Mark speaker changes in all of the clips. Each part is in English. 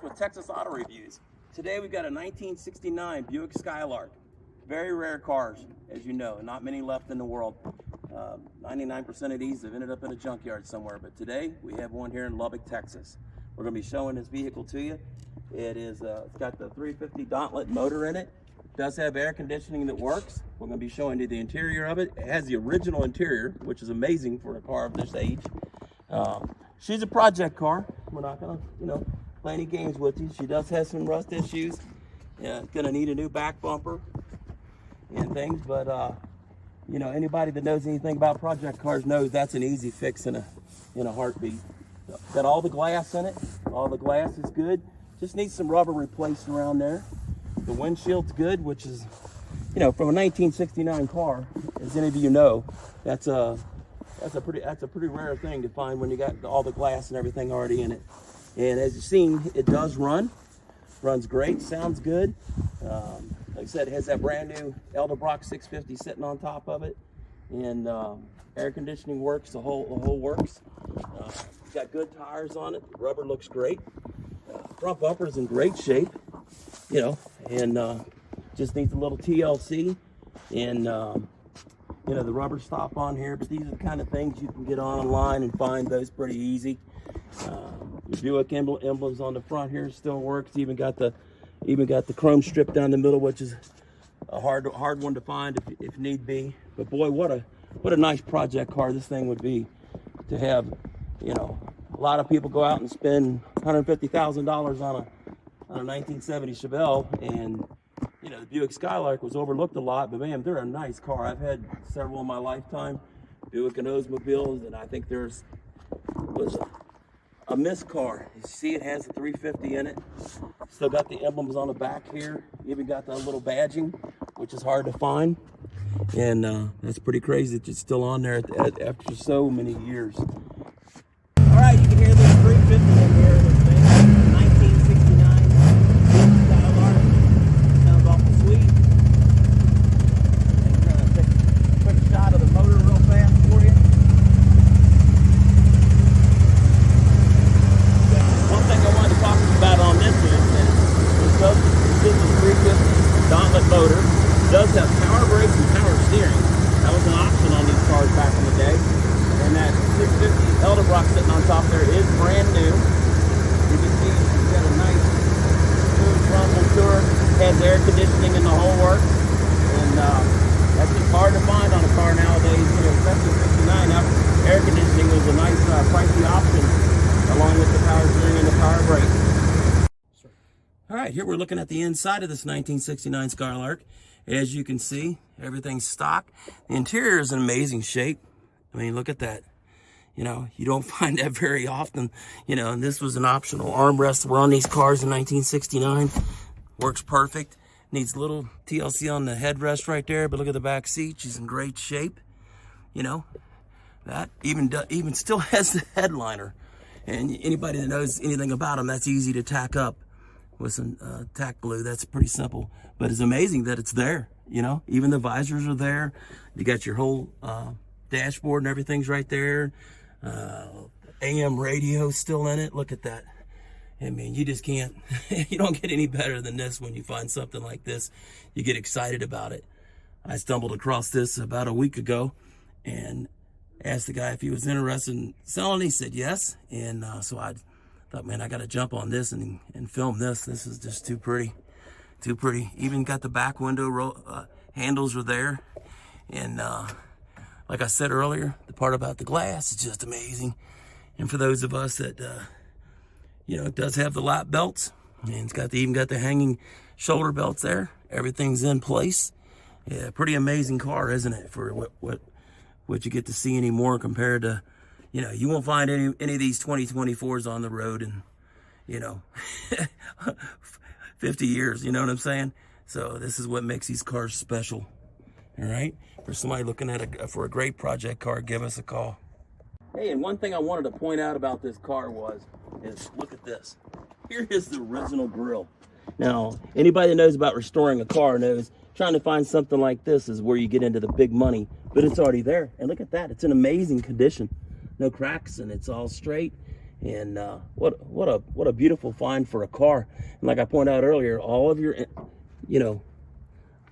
Speaker 1: with Texas Auto Reviews. Today we've got a 1969 Buick Skylark. Very rare cars, as you know, not many left in the world. 99% of these have ended up in a junkyard somewhere, but today we have one here in Lubbock, Texas. We're going to be showing this vehicle to you. It's got the 350 Gauntlet motor in it. It does have air conditioning that works. We're going to be showing you the interior of it. It has the original interior, which is amazing for a car of this age. She's a project car. We're not going to, play any games with you. She does have some rust issues. Yeah, it's going to need a new back bumper and things, but anybody that knows anything about project cars knows that's an easy fix in a heartbeat. So, got all the glass in it. All the glass is good. Just needs some rubber replaced around there. The windshield's good, which is, from a 1969 car, as any of you know, that's a pretty rare thing to find when you got all the glass and everything already in it. And as you've seen, it does runs great, sounds good. Like I said, it has that brand new Edelbrock 650 sitting on top of it, and air conditioning works, the whole works. It's got good tires on it. The rubber looks great. Front bumper's in great shape, and just needs a little TLC and the rubber stop on here. But these are the kind of things you can get online and find those pretty easy. The Buick emblems on the front here still works. Even got the chrome strip down the middle, which is a hard one to find if need be. But boy, what a nice project car this thing would be to have. A lot of people go out and spend $150,000 on a 1970 Chevelle, and the Buick Skylark was overlooked a lot. But man, they're a nice car. I've had several in my lifetime, Buick and Oldsmobiles, and I think was a missed car. You see, it has a 350 in it. Still got the emblems on the back here. Even got the little badging, which is hard to find. And that's pretty crazy that it's still on there after so many years. All right, you can hear this 350 in here. This thing, 1969 Skylark. Sounds awful sweet. And we're gonna take a quick shot of the motor real fast for you. One thing I wanted to talk about on this is that this is a 350 Gauntlet motor. It does have power brakes and power steering. That was an option on these cars back in the day. And that 650 Edelbrock sitting on top there is brand new. You can see it's got a nice smooth rumble to her. Has air conditioning in the whole works. And that's just hard to find on a car nowadays, especially 69. Now, air conditioning was a nice pricey option along with the power steering and the power brakes. All right, here we're looking at the inside of this 1969 Sklyark. As you can see, everything's stock. The interior is in amazing shape. I mean, look at that. You don't find that very often. And this was an optional armrest that were on these cars in 1969. Works perfect. Needs a little TLC on the headrest right there, but look at the back seat. She's in great shape. That even still has the headliner. And anybody that knows anything about them, that's easy to tack up with some tack glue. That's pretty simple, but it's amazing that it's there. Even the visors are there. You got your whole dashboard and everything's right there. AM radio still in it. Look at that. I mean, you just can't, you don't get any better than this when you find something like this. You get excited about it. I stumbled across this about a week ago and asked the guy if he was interested in selling. He said yes. And so I thought, man, I got to jump on this and film this. This is just too pretty. Too pretty. Even got the back window handles are there. And like I said earlier, the part about the glass is just amazing. And for those of us that, it does have the lap belts, and it's even got the hanging shoulder belts there. Everything's in place. Yeah, pretty amazing car, isn't it? For what you get to see anymore compared to, you won't find any of these 2024s on the road in, 50 years. You know what I'm saying? So this is what makes these cars special. All right. For somebody looking at for a great project car, give us a call. Hey, and one thing I wanted to point out about this car is look at this. Here is the original grille. Now, anybody that knows about restoring a car knows trying to find something like this is where you get into the big money, but it's already there. And look at that. It's in amazing condition. No cracks, and it's all straight. And what a beautiful find for a car. And like I pointed out earlier, all of your, you know,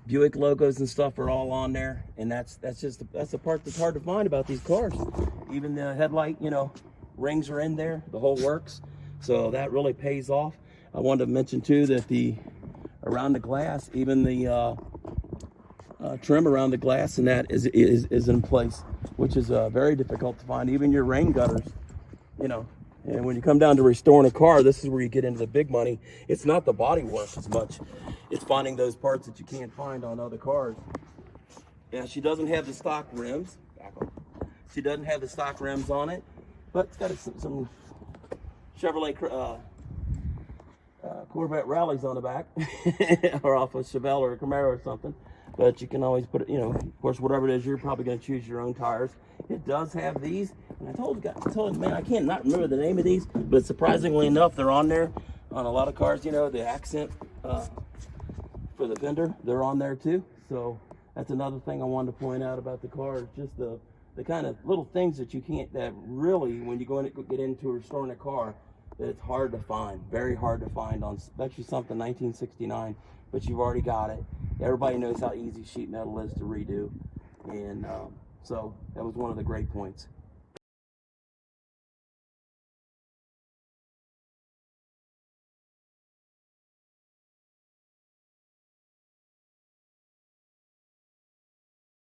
Speaker 1: Buick logos and stuff are all on there, and that's the part that's hard to find about these cars. Even the headlight, you know, rings are in there, the whole works. So that really pays off. I wanted to mention too that around the glass, even the trim around the glass and that is in place, which is very difficult to find. Even your rain gutters, you know. And when you come down to restoring a car, this is where you get into the big money. It's not the body work as much. It's finding those parts that you can't find on other cars. Yeah, she doesn't have the stock rims. She doesn't have the stock rims on it, but it's got some Chevrolet Corvette rallies on the back, or off a Chevelle or a Camaro or something. But you can always put it, you know, of course, whatever it is, you're probably going to choose your own tires. It does have these, and I told him, man, I can't not remember the name of these, but surprisingly enough, they're on there on a lot of cars. You know, the accent for the fender, they're on there too. So that's another thing I wanted to point out about the car, is just the kind of little things that you can't, that really, when you get into restoring a car, that it's hard to find, very hard to find on, especially something 1969, but you've already got it. Everybody knows how easy sheet metal is to redo, and so that was one of the great points.